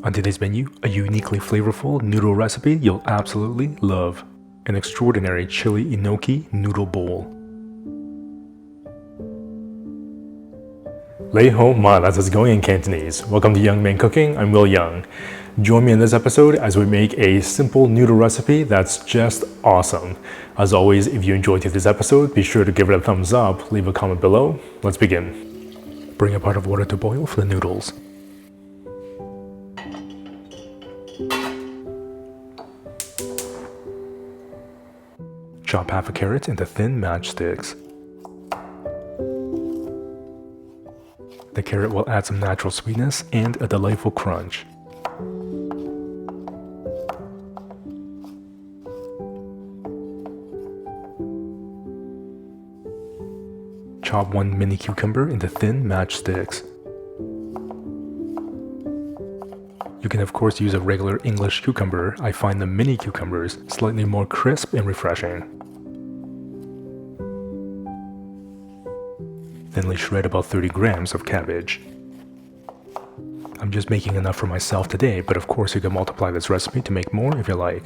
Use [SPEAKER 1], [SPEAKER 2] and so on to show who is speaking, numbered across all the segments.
[SPEAKER 1] On today's menu, a uniquely flavorful noodle recipe you'll absolutely love. An extraordinary chili enoki noodle bowl. Lei ho ma, that's what's going in Cantonese. Welcome to Young Man Cooking, I'm Yeung. Join me in this episode as we make a simple noodle recipe that's just awesome. As always, if you enjoyed today's episode, be sure to give it a thumbs up, leave a comment below. Let's begin. Bring a pot of water to boil for the noodles. Chop half a carrot into thin matchsticks. The carrot will add some natural sweetness and a delightful crunch. Chop one mini cucumber into thin matchsticks. You can of course use a regular English cucumber. I find the mini cucumbers slightly more crisp and refreshing. Thinly shred about 30 grams of cabbage. I'm just making enough for myself today, but of course you can multiply this recipe to make more if you like.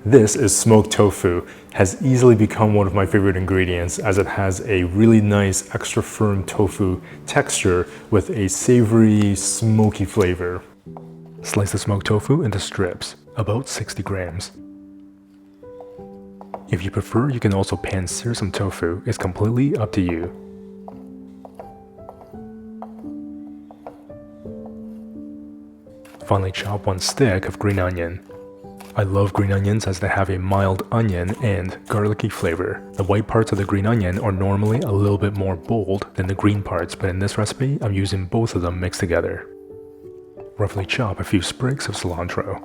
[SPEAKER 1] This is smoked tofu. Has easily become one of my favorite ingredients as it has a really nice extra firm tofu texture with a savory, smoky flavor. Slice the smoked tofu into strips, about 60 grams. If you prefer, you can also pan-sear some tofu. It's completely up to you. Finally, chop one stick of green onion. I love green onions as they have a mild onion and garlicky flavor. The white parts of the green onion are normally a little bit more bold than the green parts, but in this recipe, I'm using both of them mixed together. Roughly chop a few sprigs of cilantro.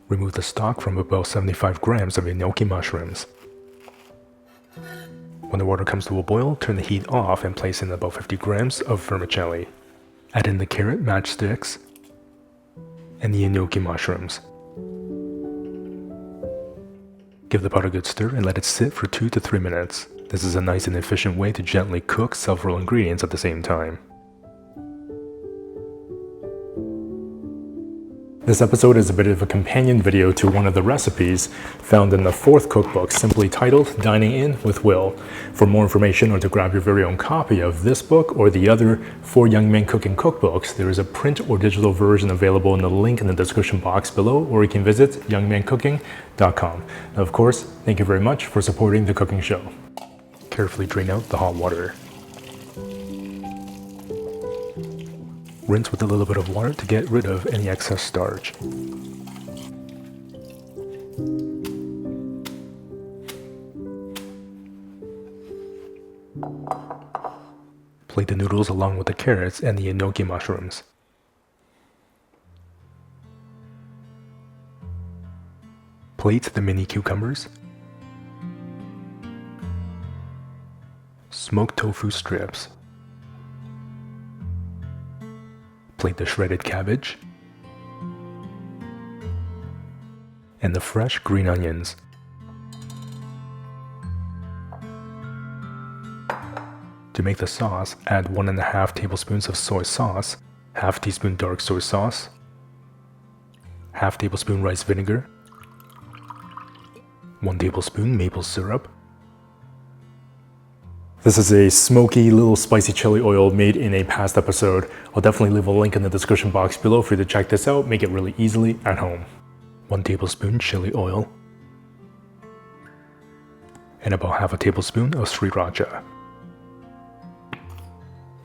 [SPEAKER 1] Remove the stalk from about 75 grams of enoki mushrooms. When the water comes to a boil, turn the heat off and place in about 50 grams of vermicelli. Add in the carrot matchsticks and the enoki mushrooms. Give the pot a good stir and let it sit for 2 to 3 minutes. This is a nice and efficient way to gently cook several ingredients at the same time. This episode is a bit of a companion video to one of the recipes found in the 4th cookbook, simply titled Dining In with Will. For more information or to grab your very own copy of this book or the other 4 Young Men Cooking cookbooks, there is a print or digital version available in the link in the description box below, or you can visit youngmancooking.com. Now, of course, thank you very much for supporting the cooking show. Carefully drain out the hot water. Rinse with a little bit of water to get rid of any excess starch. Plate the noodles along with the carrots and the enoki mushrooms. Plate the mini cucumbers. Smoked tofu strips. Plate the shredded cabbage and the fresh green onions. To make the sauce, add 1.5 tablespoons of soy sauce, half teaspoon dark soy sauce, half tablespoon rice vinegar, 1 tablespoon maple syrup. This is a smoky little spicy chili oil made in a past episode. I'll definitely leave a link in the description box below for you to check this out. Make it really easily at home. 1 tablespoon chili oil. And about half a tablespoon of sriracha.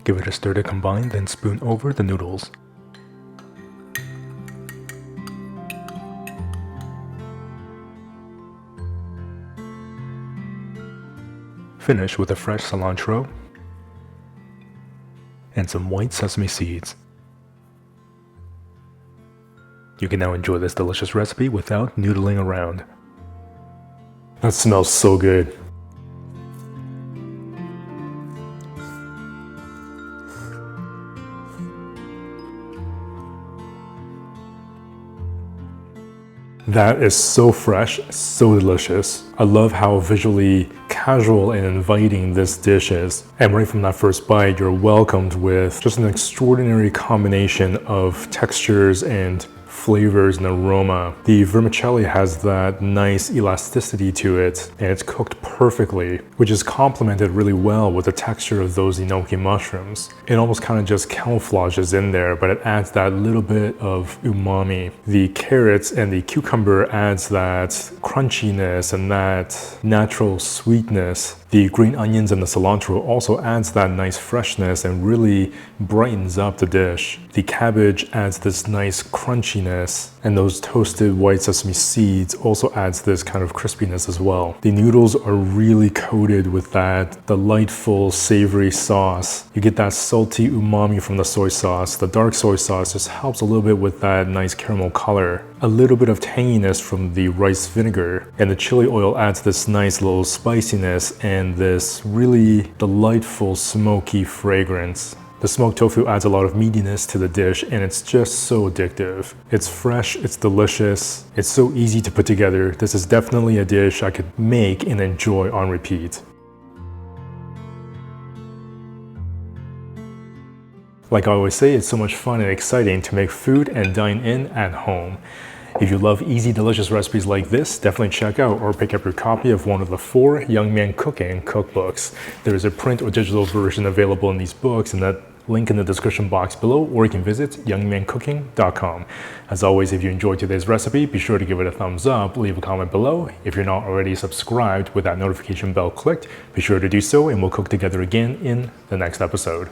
[SPEAKER 1] Give it a stir to combine, then spoon over the noodles. Finish with a fresh cilantro and some white sesame seeds. You can now enjoy this delicious recipe without noodling around. That smells so good. That is so fresh, so delicious. I love how visually casual and inviting this dish is. And right from that first bite, you're welcomed with just an extraordinary combination of textures and flavors and aroma. The vermicelli has that nice elasticity to it, and it's cooked perfectly, which is complemented really well with the texture of those enoki mushrooms. It almost kind of just camouflages in there, but it adds that little bit of umami. The carrots and the cucumber adds that crunchiness and that natural sweetness. The green onions and the cilantro also adds that nice freshness and really brightens up the dish. The cabbage adds this nice crunchiness, and those toasted white sesame seeds also adds this kind of crispiness as well. The noodles are really coated with that delightful savory sauce. You get that salty umami from the soy sauce. The dark soy sauce just helps a little bit with that nice caramel color. A little bit of tanginess from the rice vinegar, and the chili oil adds this nice little spiciness and this really delightful smoky fragrance. The smoked tofu adds a lot of meatiness to the dish, and it's just so addictive. It's fresh, it's delicious, it's so easy to put together. This is definitely a dish I could make and enjoy on repeat. Like I always say, it's so much fun and exciting to make food and dine in at home. If you love easy, delicious recipes like this, definitely check out or pick up your copy of one of the 4 Young Man Cooking cookbooks. There is a print or digital version available in these books, and that link in the description box below, or you can visit youngmancooking.com. As always, if you enjoyed today's recipe, be sure to give it a thumbs up, leave a comment below. If you're not already subscribed with that notification bell clicked, be sure to do so, and we'll cook together again in the next episode.